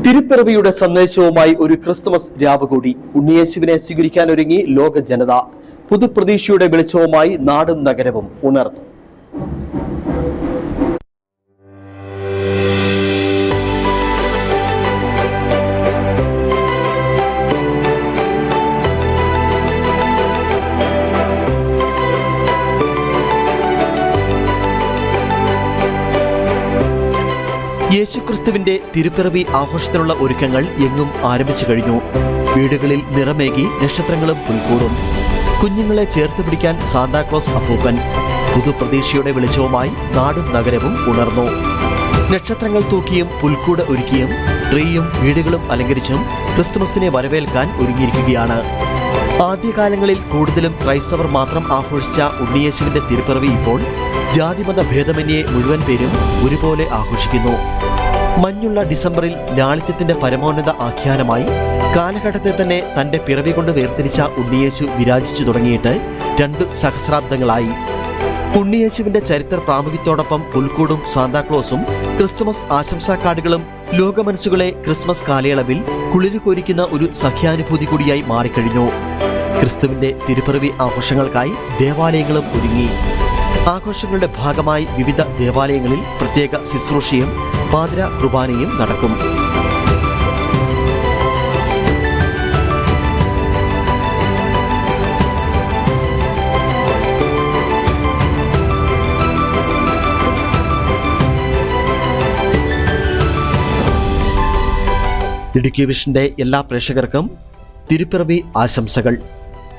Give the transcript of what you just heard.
തിരുപ്പിറവിയുടെ സന്ദേശവുമായി ഒരു ക്രിസ്തുമസ് രാവ് കൂടി. ഉണ്ണിയേശുവിനെ സ്വീകരിക്കാനൊരുങ്ങി ലോക ജനത. പുതുപ്രതീക്ഷയുടെ വെളിച്ചവുമായി നാടും നഗരവും ഉണർന്നു. യേശുക്രിസ്തുവിന്റെ തിരുപ്പിറവി ആഘോഷത്തിനുള്ള ഒരുക്കങ്ങൾ എങ്ങും ആരംഭിച്ചു കഴിഞ്ഞു. വീടുകളിൽ നിറമേകി നക്ഷത്രങ്ങളും പുൽക്കൂടും. കുഞ്ഞുങ്ങളെ ചേർത്ത് പിടിക്കാൻ സാന്താക്ലോസ് അപ്പൂപ്പൻ. പുതുപ്രതീക്ഷയുടെ വെളിച്ചവുമായി നാടും നഗരവും ഉണർന്നു. നക്ഷത്രങ്ങൾ തൂക്കിയും പുൽക്കൂട് ഒരുക്കിയും ട്രീയും വീടുകളും അലങ്കരിച്ചും ക്രിസ്തുമസിനെ വരവേൽക്കാൻ ഒരുങ്ങിയിരിക്കുകയാണ്. ആദ്യകാലങ്ങളിൽ കൂടുതലും ക്രൈസ്തവർ മാത്രം ആഘോഷിച്ച ഉണ്ണിയേശുവിന്റെ തിരുപ്പിറവി ഇപ്പോൾ ജാതിമത ഭേദമന്യേ മുഴുവൻ പേരും ഒരുപോലെ ആഘോഷിക്കുന്നു. മഞ്ഞുള്ള ഡിസംബറിൽ ലാളിത്യത്തിന്റെ പരമോന്നത ആഖ്യാനമായി കാലഘട്ടത്തെ തന്നെ തന്റെ പിറവി കൊണ്ട് വേർതിരിച്ച ഉണ്ണിയേശു വിരാജിച്ചു തുടങ്ങിയിട്ട് 2 സഹസ്രാബ്ദങ്ങളായി. ഉണ്ണിയേശുവിന്റെ ചരിത്ര പ്രാമുഖ്യത്തോടൊപ്പം പുൽക്കൂടും സാന്താക്ലോസും ക്രിസ്തുമസ് ആശംസാ കാർഡുകളും ലോകമനസ്സുകളെ ക്രിസ്മസ് കാലയളവിൽ കുളിരുകോരിക്കുന്ന ഒരു സഖ്യാനുഭൂതി കൂടിയായി മാറിക്കഴിഞ്ഞു. ക്രിസ്തുവിന്റെ തിരുപ്പിറവി ആഘോഷങ്ങൾക്കായി ദേവാലയങ്ങളും ഒരുങ്ങി. ആഘോഷങ്ങളുടെ ഭാഗമായി വിവിധ ദേവാലയങ്ങളിൽ പ്രത്യേക ശുശ്രൂഷയും പാതിര കുർബാനയും നടക്കും. ഇടുക്കി വിഷന്റെ എല്ലാ പ്രേക്ഷകർക്കും തിരുപ്പിറവി ആശംസകൾ.